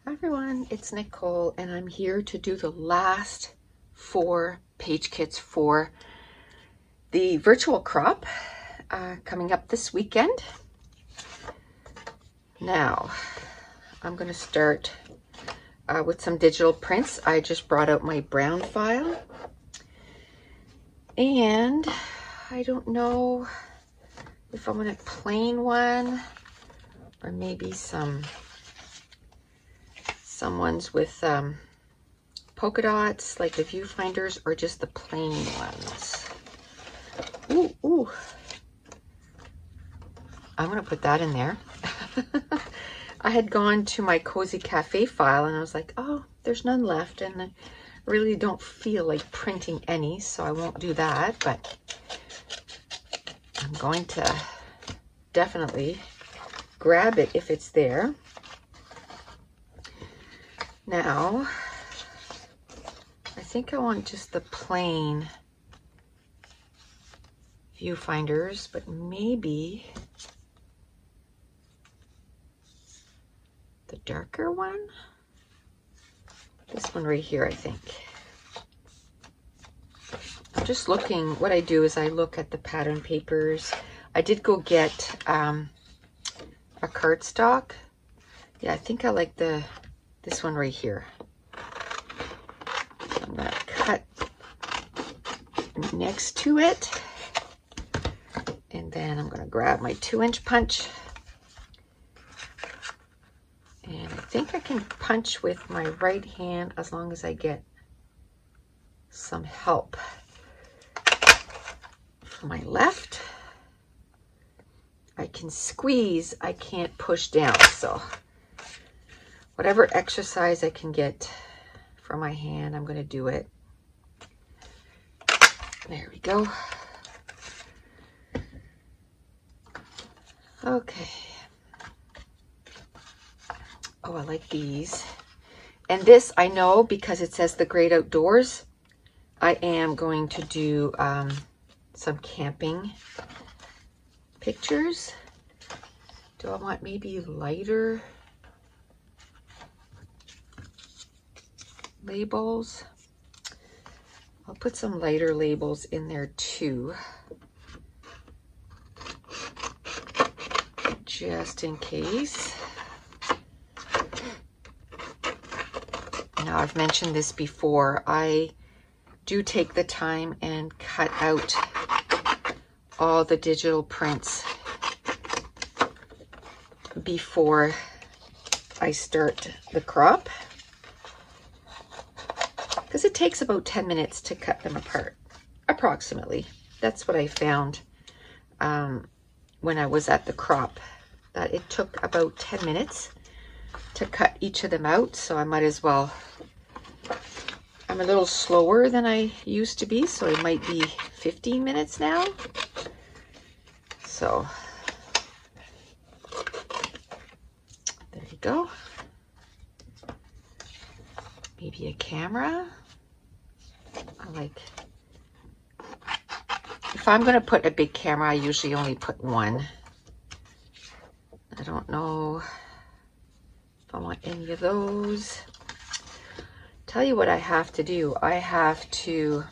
Hi everyone, it's Nicole and I'm here to do the last 4 page kits for the virtual crop coming up this weekend. Now, I'm going to start with some digital prints. I just brought out my brown file and I don't know if I'm going to plain one or maybe some ones with polka dots like the viewfinders, or just the plain ones. Ooh. I'm gonna put that in there. I had gone to my Cozy Cafe file and I was like, oh, there's none left, and I really don't feel like printing any, so I won't do that, but I'm going to definitely grab it if it's there. Now, I think I want just the plain viewfinders, but maybe the darker one. This one right here, I think. I'm just looking, what I do is I look at the pattern papers. I did go get a cardstock. Yeah, I think I like this one right here. I'm gonna cut next to it, and then I'm gonna grab my 2-inch punch, and I think I can punch with my right hand as long as I get some help from my left. I can squeeze, I can't push down, so whatever exercise I can get from my hand, I'm going to do it. There we go. Okay. Oh, I like these. And this I know because it says the Great Outdoors. I am going to do some camping pictures. Do I want maybe lighter labels? I'll put some lighter labels in there too, just in case. Now, I've mentioned this before, I do take the time and cut out all the digital prints before I start the crop, because it takes about 10 minutes to cut them apart, approximately. That's what I found when I was at the crop, that it took about 10 minutes to cut each of them out, so I might as well. I'm a little slower than I used to be, so it might be 15 minutes now. So there you go. Maybe a camera. I like, if I'm going to put a big camera, I usually only put one. I don't know if I want any of those. Tell you what I have to do. I have to,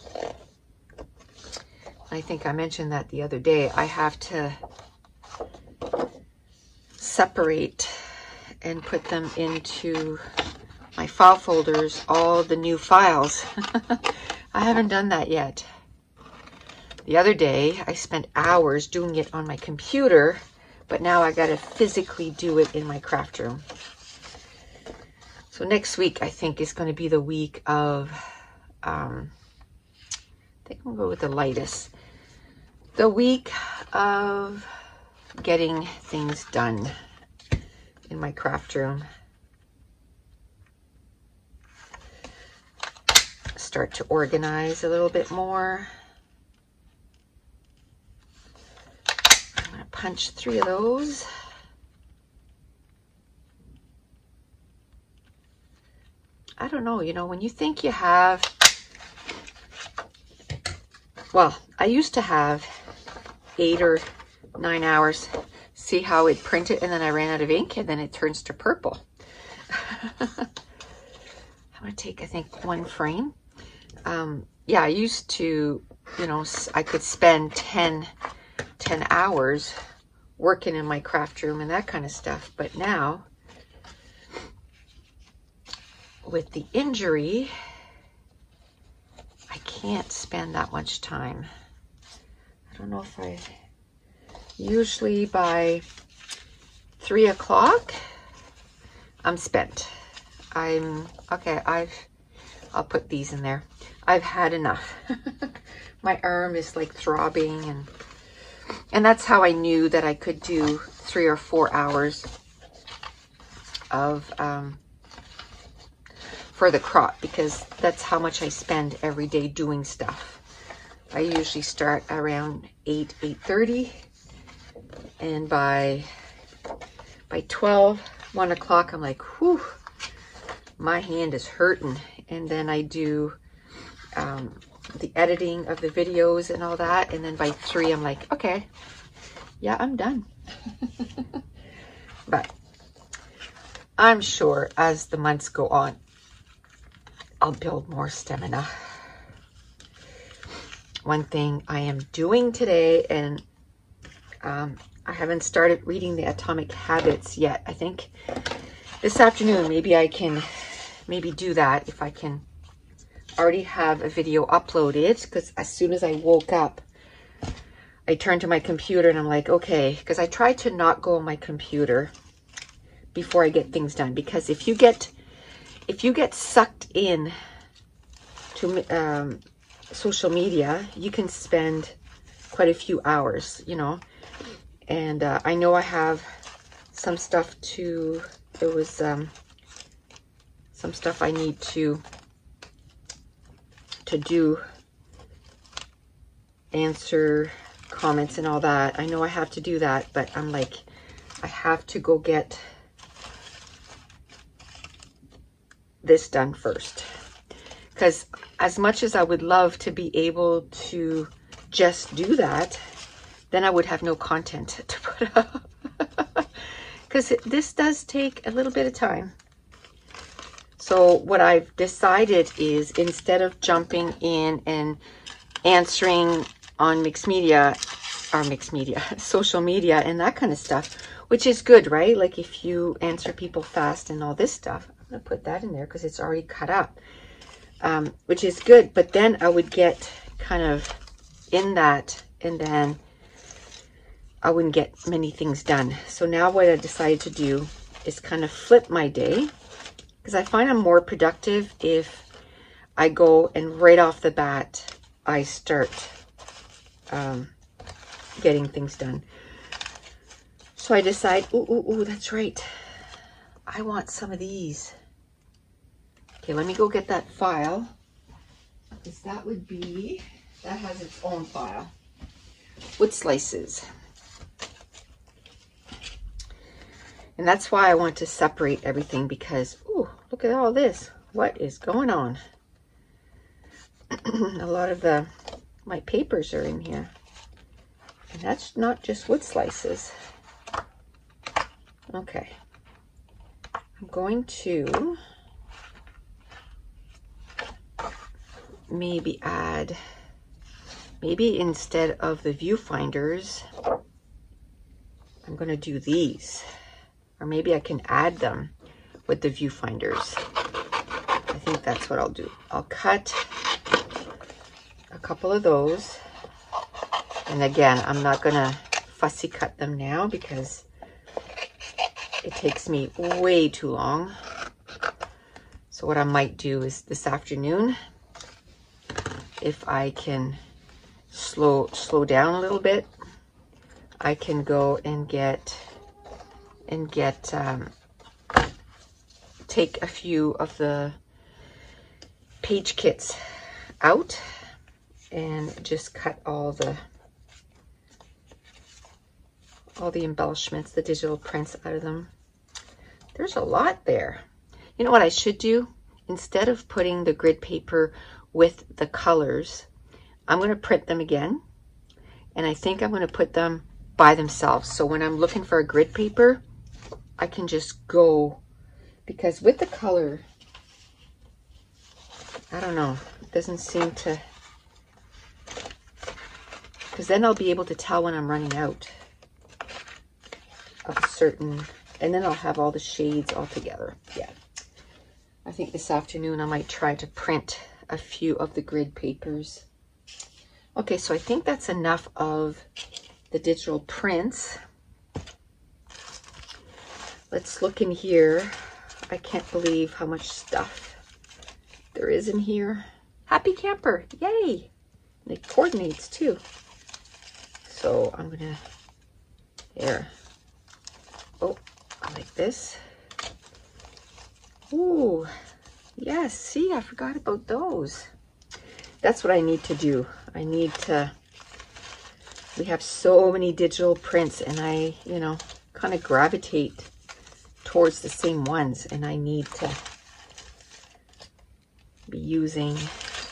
I think I mentioned that the other day, I have to separate and put them into my file folders, all the new files. I haven't done that yet. The other day, I spent hours doing it on my computer, but now I gotta physically do it in my craft room. So next week, I think, is going to be the week of, I think I'm going to go with the lightest. The week of getting things done in my craft room. Start to organize a little bit more. I'm going to punch 3 of those. I don't know, you know, when you think you have, well, I used to have 8 or 9 hours. See how it printed, and then I ran out of ink, and then it turns to purple. I'm going to take, I think, one frame. Yeah, I used to, you know, I could spend 10 hours working in my craft room and that kind of stuff. But now, with the injury, I can't spend that much time. I don't know if usually by 3 o'clock, I'm spent. Okay, I'll put these in there. I've had enough. My arm is like throbbing, and that's how I knew that I could do 3 or 4 hours of for the crop, because that's how much I spend every day doing stuff. I usually start around 8:30, and by 12, 1 o'clock, I'm like, whew, my hand is hurting. And then I do the editing of the videos and all that. And then by 3, I'm like, okay, yeah, I'm done. But I'm sure as the months go on, I'll build more stamina. One thing I am doing today, and I haven't started reading the Atomic Habits yet. I think this afternoon, maybe I can do that if I can already have a video uploaded, because as soon as I woke up, I turned to my computer and I'm like, okay, because I try to not go on my computer before I get things done, because if you get sucked in to social media, you can spend quite a few hours, you know. And I know I have some stuff there was some stuff I need to do, answer comments and all that. I know I have to do that, but I'm like, I have to go get this done first. Because as much as I would love to be able to just do that, then I would have no content to put up. Because this does take a little bit of time. So what I've decided is, instead of jumping in and answering on social media and that kind of stuff, which is good, right? Like if you answer people fast and all this stuff, I'm going to put that in there because it's already cut up, which is good. But then I would get kind of in that, and then I wouldn't get many things done. So now what I decided to do is kind of flip my day, because I find I'm more productive if I go and right off the bat, I start getting things done. So I decide, ooh, that's right. I want some of these. Okay, let me go get that file, because that has its own file. Wood slices. And that's why I want to separate everything, because, ooh, look at all this. What is going on? A lot of my papers are in here. And that's not just wood slices. Okay. I'm going to maybe instead of the viewfinders, I'm going to do these. Or maybe I can add them with the viewfinders. I think that's what I'll do. I'll cut a couple of those. And again, I'm not going to fussy cut them now because it takes me way too long. So what I might do is this afternoon, if I can slow down a little bit, I can go and take a few of the page kits out and just cut all the embellishments, the digital prints out of them. There's a lot there. You know what I should do? Instead of putting the grid paper with the colors, I'm going to print them again, and I think I'm going to put them by themselves. So when I'm looking for a grid paper, I can just go because with the color, I don't know, it doesn't seem to, because then I'll be able to tell when I'm running out of a certain, and then I'll have all the shades all together. Yeah. I think this afternoon I might try to print a few of the grid papers. Okay, so I think that's enough of the digital prints. Let's look in here. I can't believe how much stuff there is in here. Happy camper, yay! And it coordinates too. So I'm gonna, there. Oh, I like this. Ooh, yes, see, I forgot about those. That's what I need to do. I need to, we have so many digital prints and I, you know, kind of gravitate towards the same ones, and I need to be using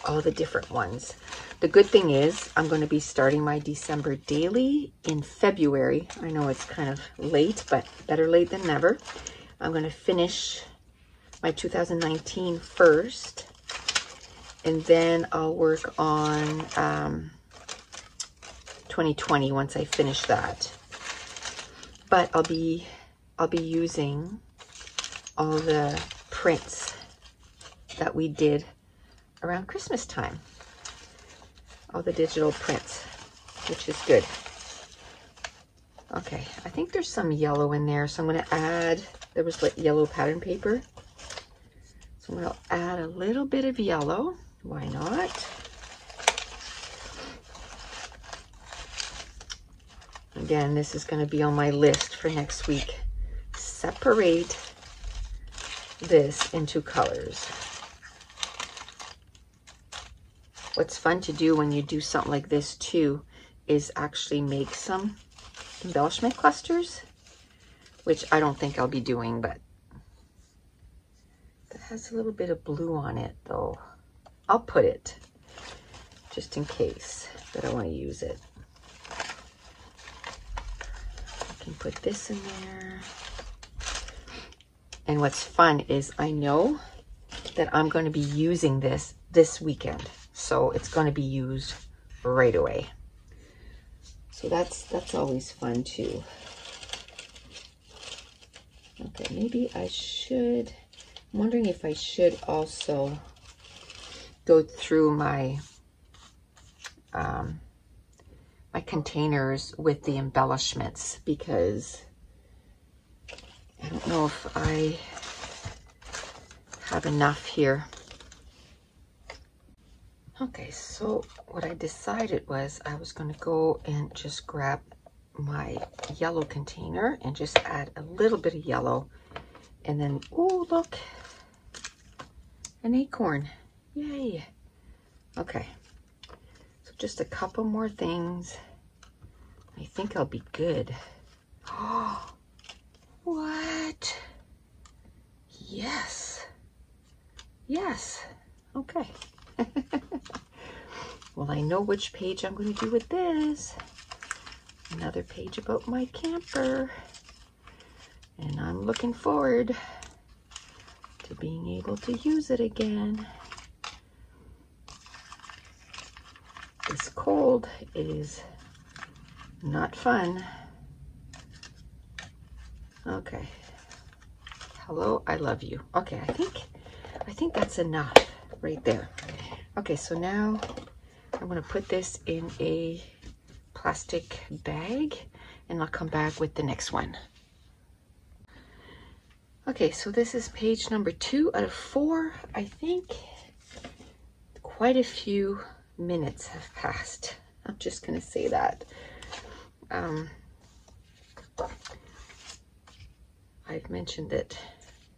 all the different ones. The good thing is I'm going to be starting my December daily in February. I know it's kind of late, but better late than never. I'm going to finish my 2019 first, and then I'll work on 2020 once I finish that. But I'll be using all the prints that we did around Christmas time. All the digital prints, which is good. Okay, I think there's some yellow in there, so I'm going to add, there was like yellow pattern paper. So I'm going to add a little bit of yellow. Why not? Again, this is going to be on my list for next week. Separate this into colors. What's fun to do when you do something like this too is actually make some embellishment clusters, which I don't think I'll be doing, but that has a little bit of blue on it though. I'll put it just in case that I want to use it. I can put this in there. And what's fun is I know that I'm going to be using this weekend. So it's going to be used right away. So that's always fun too. Okay, maybe I should, I'm wondering if I should also go through my my containers with the embellishments, because I don't know if I have enough here. Okay, so what I decided was I was going to go and just grab my yellow container and just add a little bit of yellow, and then, oh look, an acorn, yay. Okay, so just a couple more things. I think I'll be good. Oh, what? Yes, yes, okay. Well, I know which page I'm going to do with this. Another page about my camper. And I'm looking forward to being able to use it again. This cold is not fun. Okay. Hello, I love you. Okay, I think that's enough right there. Okay, so now I'm going to put this in a plastic bag and I'll come back with the next one. Okay, so this is page number 2 out of 4. I think quite a few minutes have passed. I'm just going to say that. I've mentioned it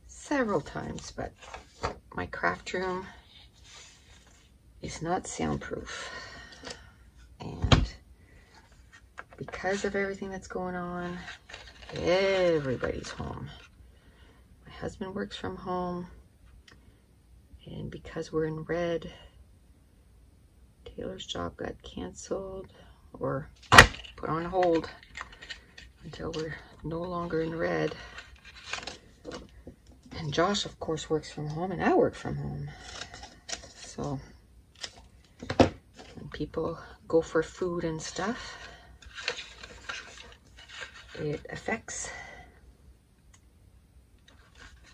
several times, but my craft room is not soundproof, and because of everything that's going on, everybody's home. My husband works from home, and because we're in red, Taylor's job got canceled or put on hold until we're no longer in red. And And Josh, of course, works from home, and I work from home. So when people go for food and stuff, it affects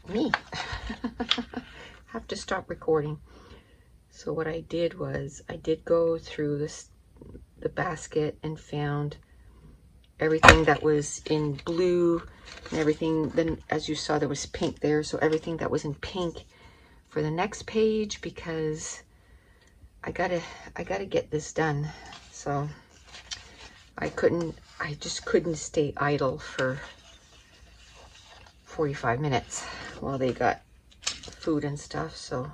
me. Have to stop recording. So what I did was I did go through the basket and found everything that was in blue and everything. Then, as you saw, there was pink there. So everything that was in pink for the next page, because I gotta get this done. So I just couldn't stay idle for 45 minutes while they got food and stuff. So,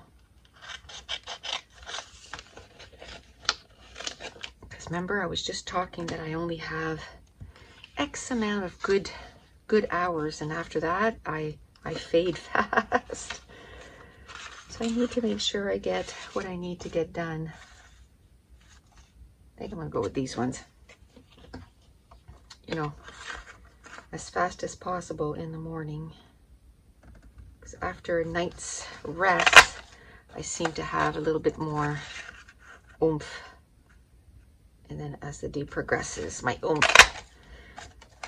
because remember, I was just talking that I only have X amount of good hours, and after that I fade fast. So I need to make sure I get what I need to get done. I think I'm gonna go with these ones, you know, as fast as possible in the morning, because after a night's rest I seem to have a little bit more oomph, and then as the day progresses my oomph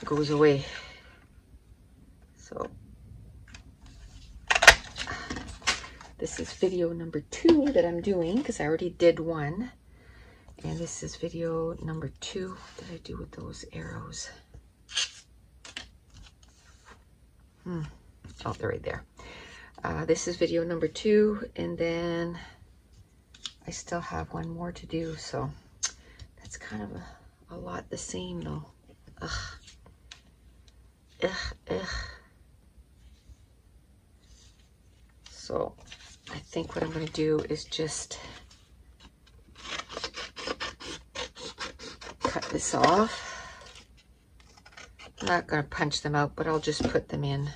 goes away. So this is video number 2 that I'm doing, because I already did 1, and this is video number 2. What did I do with those arrows? Oh, they're right there. This is video number 2, and then I still have 1 more to do, so that's kind of a lot the same though. So I think what I'm going to do is just cut this off. I'm not going to punch them out, but I'll just put them in.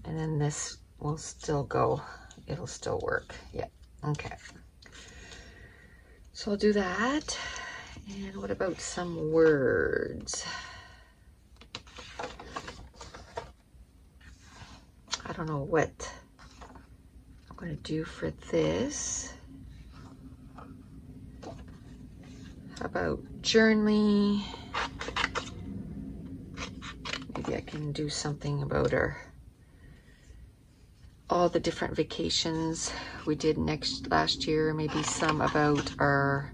And then this will still go. It'll still work. Yeah. Okay. So I'll do that. And what about some words? I don't know what I'm going to do for this. How about journaling? Maybe I can do something about all the different vacations we did last year. Maybe some about our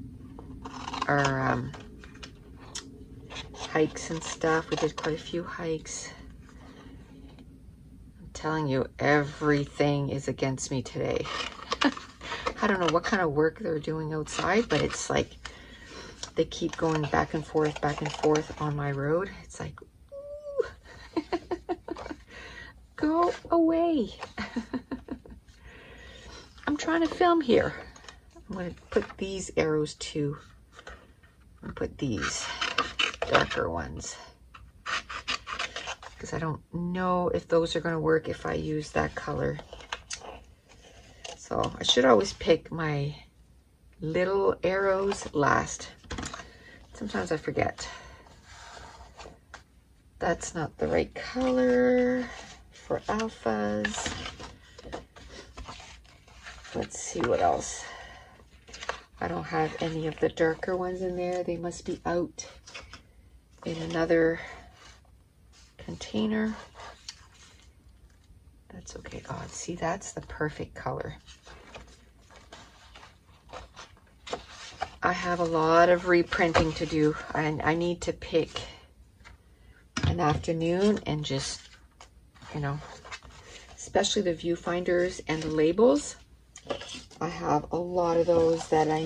hikes and stuff. We did quite a few hikes. I'm telling you, everything is against me today. I don't know what kind of work they're doing outside, but it's like they keep going back and forth on my road. It's like, ooh. Go away. I'm trying to film here. I'm going to put these arrows too. I'm going to put these darker ones, because I don't know if those are going to work if I use that color. So I should always pick my little arrows last. Sometimes I forget. That's not the right color for alphas. Let's see what else. I don't have any of the darker ones in there. They must be out in another container. That's okay. Oh, see, that's the perfect color. I have a lot of reprinting to do. I need to pick an afternoon and just, you know, especially the viewfinders and the labels. I have a lot of those that I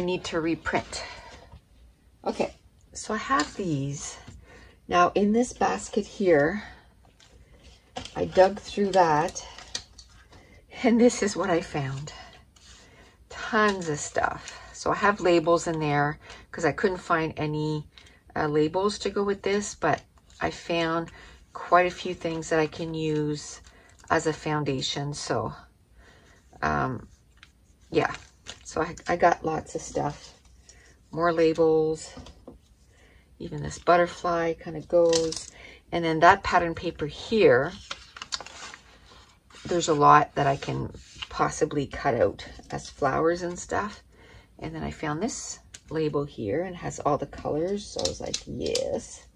need to reprint. Okay, so I have these. Now in this basket here, I dug through that, and this is what I found. Tons of stuff. So I have labels in there because I couldn't find any labels to go with this, but I found quite a few things that I can use as a foundation. So yeah, so I got lots of stuff, more labels. Even this butterfly kind of goes, And then that pattern paper here, there's a lot that I can possibly cut out as flowers and stuff. And then I found this label here and has all the colors. So I was like, yes.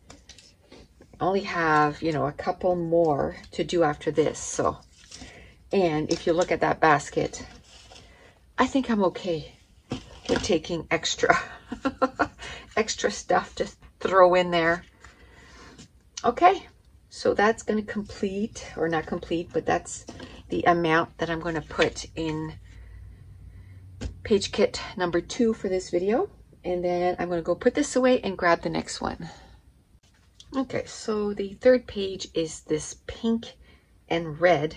I only have, you know, a couple more to do after this. So, and if you look at that basket, I think I'm okay with taking extra, extra stuff to throw in there. Okay, so that's going to complete, or not complete, but that's the amount that I'm going to put in page kit number 2 for this video. And then I'm going to go put this away and grab the next one. Okay, so the third page is this pink and red.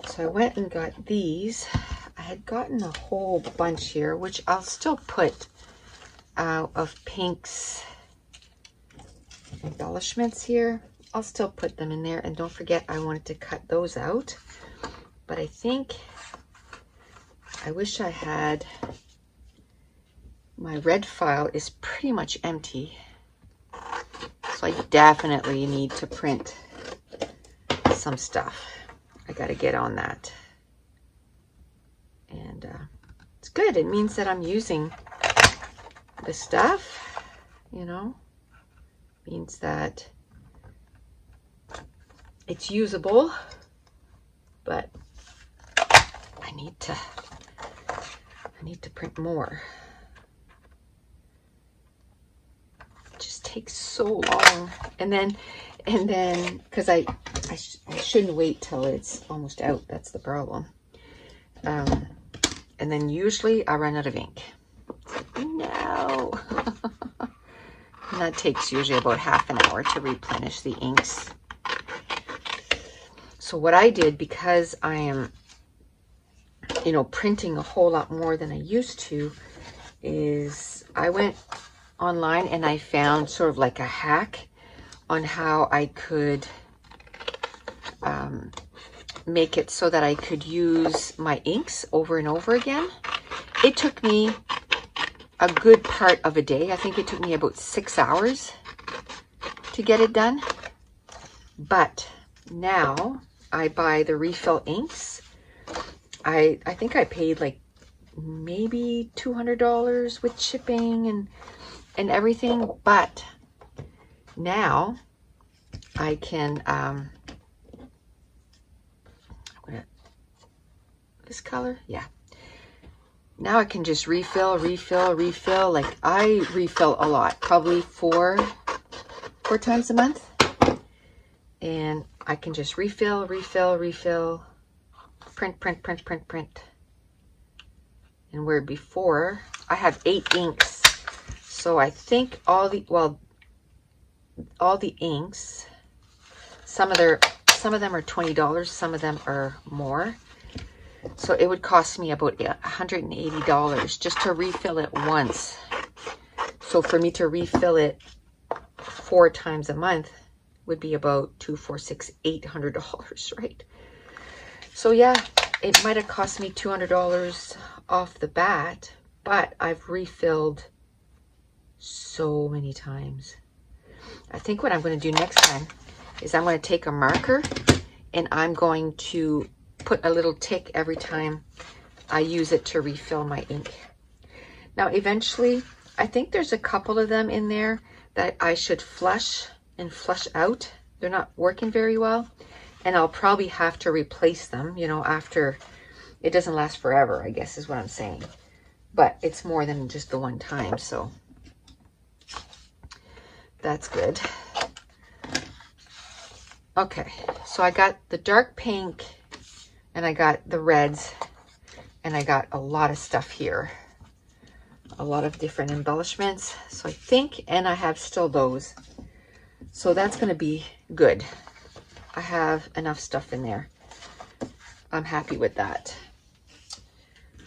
So I went and got these. I had gotten a whole bunch here, which I'll still put of pinks embellishments here. I'll still put them in there. And don't forget, I wanted to cut those out. But I think, I wish I had, my red file is pretty much empty. So I definitely need to print some stuff. I got to get on that. And it's good. It means that I'm using the stuff, you know, means that it's usable, but I need to print more. It just takes so long. And then because I shouldn't wait till it's almost out. That's the problem. And then usually I run out of ink. No. And that takes usually about half an hour to replenish the inks. So what I did, because I am, you know, printing a whole lot more than I used to, is I went online and I found sort of like a hack on how I could make it so that I could use my inks over and over again. It took me a good part of a day. I think it took me about 6 hours to get it done. But now I buy the refill inks. I think I paid like maybe $200 with shipping and everything. But now I can, this color, yeah. Now I can just refill. Like I refill a lot, probably four times a month. And I can just refill, print. And where before I have 8 inks. So I think all the inks, some of them are $20, some of them are more. So it would cost me about $180 just to refill it once. So for me to refill it 4 times a month would be about $800, right? So yeah, it might have cost me $200 off the bat, but I've refilled so many times. I think what I'm going to do next time is I'm going to take a marker and I'm going to put a little tick every time I use it to refill my ink. Now eventually, I think there's a couple of them in there that I should flush and flush out. They're not working very well, and I'll probably have to replace them, you know, after. It doesn't last forever, I guess is what I'm saying. But it's more than just the one time, so that's good. Okay, so I got the dark pink and I got the reds and I got a lot of stuff here. A lot of different embellishments. So I think, and I have still those. So that's going to be good. I have enough stuff in there. I'm happy with that.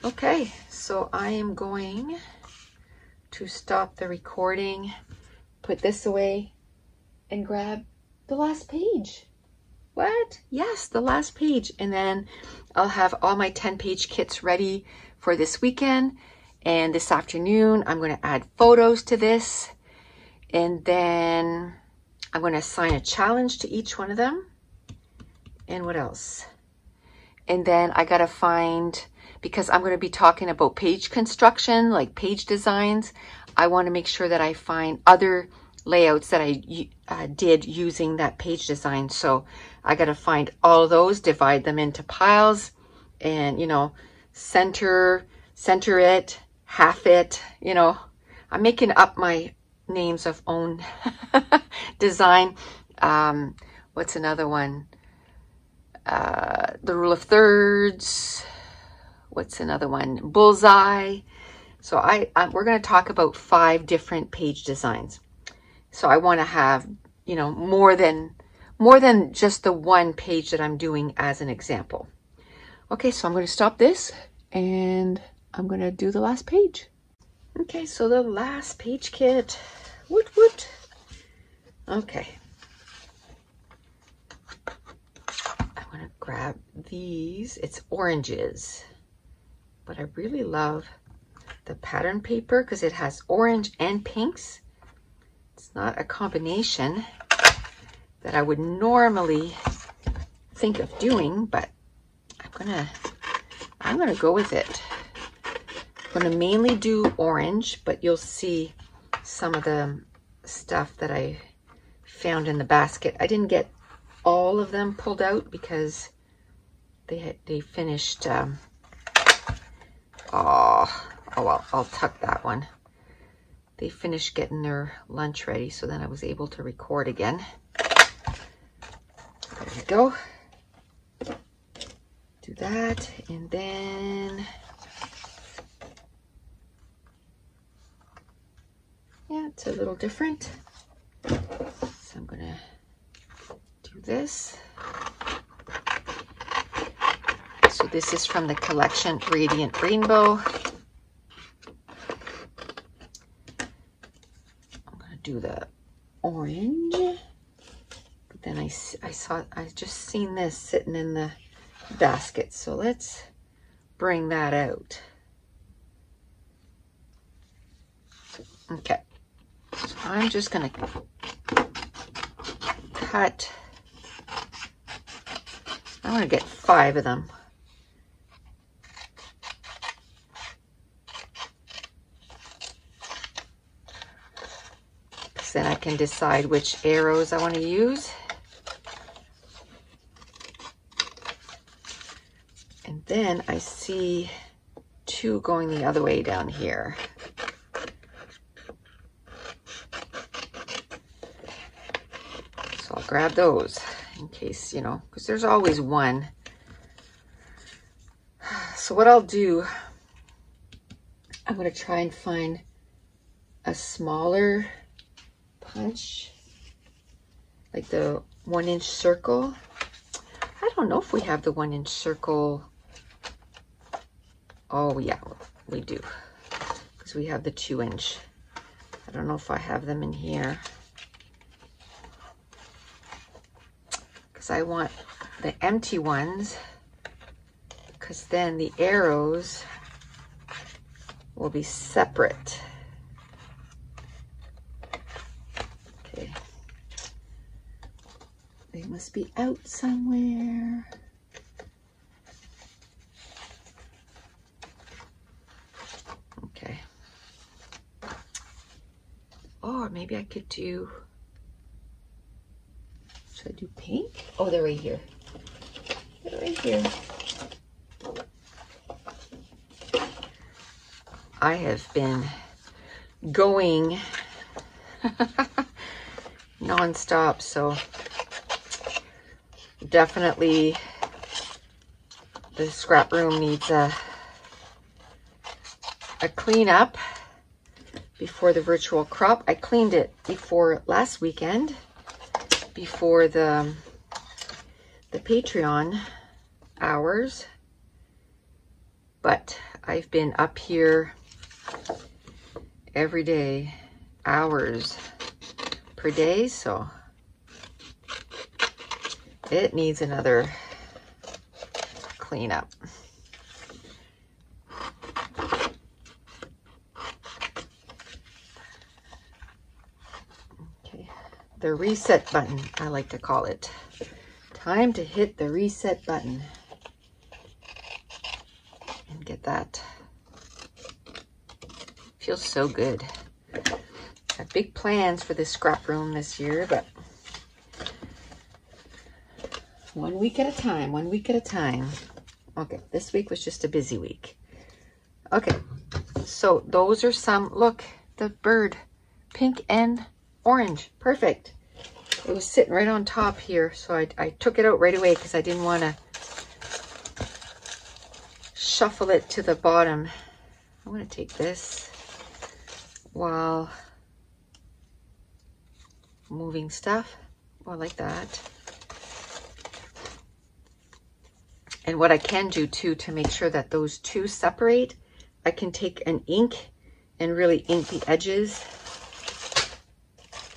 Okay, so I am going to stop the recording, put this away, and grab the last page. What? Yes, the last page. And then I'll have all my 10-page kits ready for this weekend. And this afternoon, I'm going to add photos to this. And then I'm going to assign a challenge to each one of them. And what else? And then I got to find, because I'm going to be talking about page construction, like page designs, I want to make sure that I find other layouts that I did using that page design. So I got to find all of those, divide them into piles, and, you know, center it, half it, you know. I'm making up my names of own design. What's another one? The rule of thirds. What's another one? Bullseye. So we're going to talk about 5 different page designs. So I want to have, you know, more than just the one page that I'm doing as an example. Okay, so I'm going to stop this and I'm going to do the last page. Okay, so the last page kit. Woot woot. Okay. I want to grab these. It's oranges, but I really love the pattern paper because it has orange and pinks. It's not a combination that I would normally think of doing, but I'm gonna go with it. I'm gonna mainly do orange, but you'll see some of the stuff that I found in the basket. I didn't get all of them pulled out because they finished. Oh well, I'll tuck that one. They finished getting their lunch ready, so then I was able to record again. There we go. Do that, and then yeah, it's a little different. So I'm gonna do this. So this is from the collection Radiant Rainbow. I'm gonna do the orange. But then I just seen this sitting in the basket, so let's bring that out. Okay, so I'm just gonna cut. I want to get 5 of them. Because then I can decide which arrows I want to use. And then I see 2 going the other way down here. So I'll grab those in case, you know, because there's always one. So what I'll do, I'm going to try and find a smaller punch, like the 1-inch circle. I don't know if we have the 1-inch circle. Oh yeah, we do, because we have the 2-inch. I don't know if I have them in here, because I want the empty ones, because then the arrows will be separate. Okay, they must be out somewhere. Okay. Or maybe I could do, should I do pink? Oh, they're right here. They're right here. I have been going non-stop, so definitely the scrap room needs a cleanup before the virtual crop. I cleaned it before last weekend, before the Patreon hours, but I've been up here every day, hours per day, so it needs another cleanup. the reset button, I like to call it. Time to hit the reset button and get that. Feels so good. Got big plans for this scrap room this year, but 1 week at a time, 1 week at a time. Okay, this week was just a busy week. Okay, so those are some, look, the bird, pink and orange, perfect. It was sitting right on top here, so I took it out right away because I didn't want to shuffle it to the bottom. I'm going to take this while moving stuff. Oh, I like that. And what I can do too, to make sure that those two separate, I can take an ink and really ink the edges.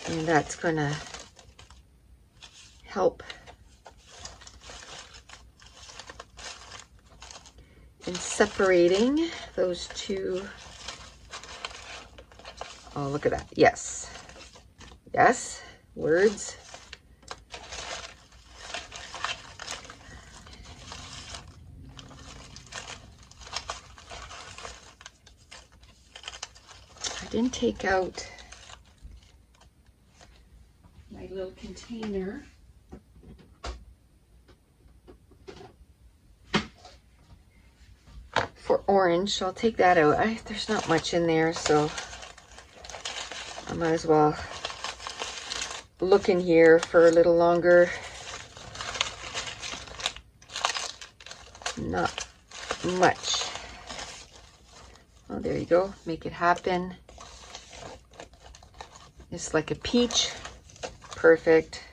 And that's gonna help in separating those two. Oh, look at that. Yes. Yes. Words. I didn't take out my little container. For orange, so I'll take that out. There's not much in there, so I might as well look in here for a little longer. Not much. Oh, there you go. Make it happen. It's like a peach. Perfect.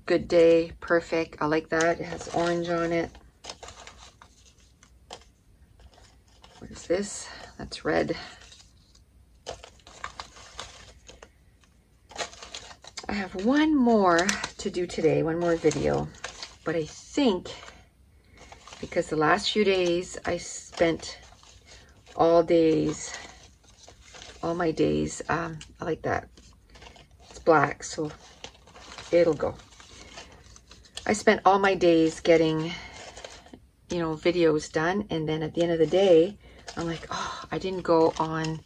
Good day. Perfect. I like that. It has orange on it. What is this? That's red. I have one more to do today, one more video, but I think because the last few days I spent all my days, I like that. It's black, so it'll go. I spent all my days getting, you know, videos done, and then at the end of the day, I'm like, oh, I didn't go on,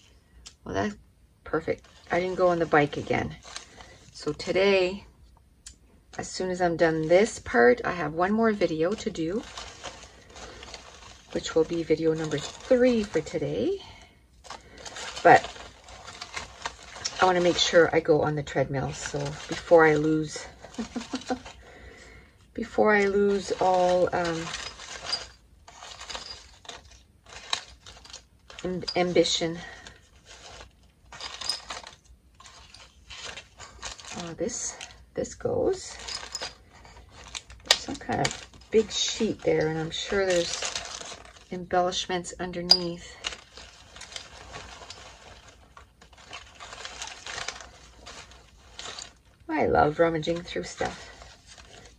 well, that's perfect. I didn't go on the bike again. So today, as soon as I'm done this part, I have one more video to do, which will be video number 3 for today. But I want to make sure I go on the treadmill. So before I lose, all ambition. Oh, this goes. There's some kind of big sheet there, and I'm sure there's embellishments underneath. I love rummaging through stuff.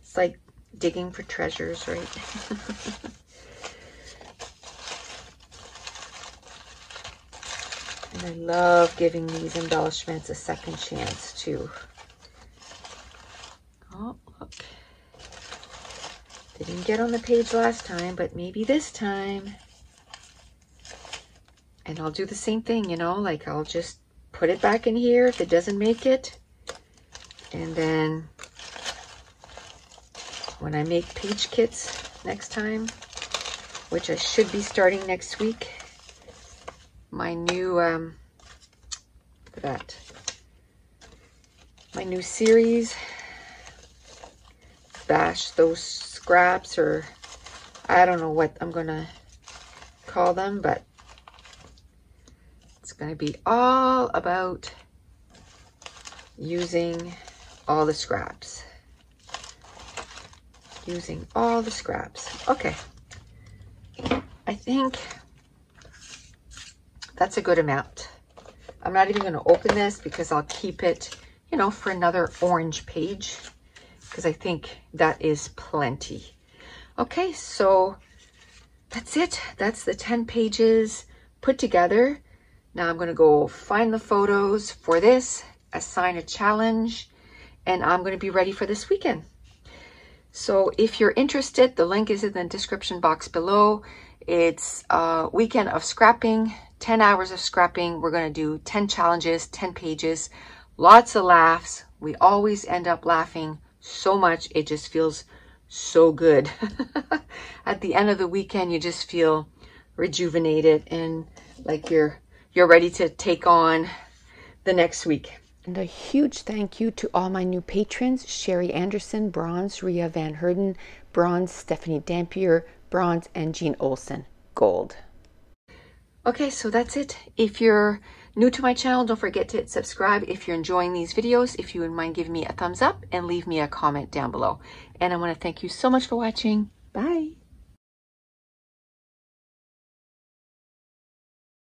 It's like digging for treasures, right? And I love giving these embellishments a second chance too. Oh, look. They didn't get on the page last time, but maybe this time. And I'll do the same thing, you know, like I'll just put it back in here if it doesn't make it. And then when I make page kits next time, which I should be starting next week, my new, look at that, my new series, bash those scraps, or I don't know what I'm gonna call them, but it's gonna be all about using all the scraps. Using all the scraps. Okay. I think that's a good amount. I'm not even going to open this because I'll keep it, you know, for another orange page, because I think that is plenty. Okay, so that's it. That's the 10 pages put together. Now I'm going to go find the photos for this, assign a challenge, and I'm going to be ready for this weekend. So if you're interested, the link is in the description box below. It's a weekend of scrapping, 10 hours of scrapping. We're going to do 10 challenges, 10 pages, lots of laughs. We always end up laughing so much. It just feels so good. At the end of the weekend, you just feel rejuvenated and like you're ready to take on the next week. And a huge thank you to all my new patrons: Sherry Anderson, Bronze; Ria Van Herden, Bronze; Stephanie Dampier, Bronze; and Jean Olson, Gold. Okay, so that's it. If you're new to my channel, don't forget to hit subscribe. If you're enjoying these videos, if you wouldn't mind giving me a thumbs up and leave me a comment down below. And I want to thank you so much for watching. Bye.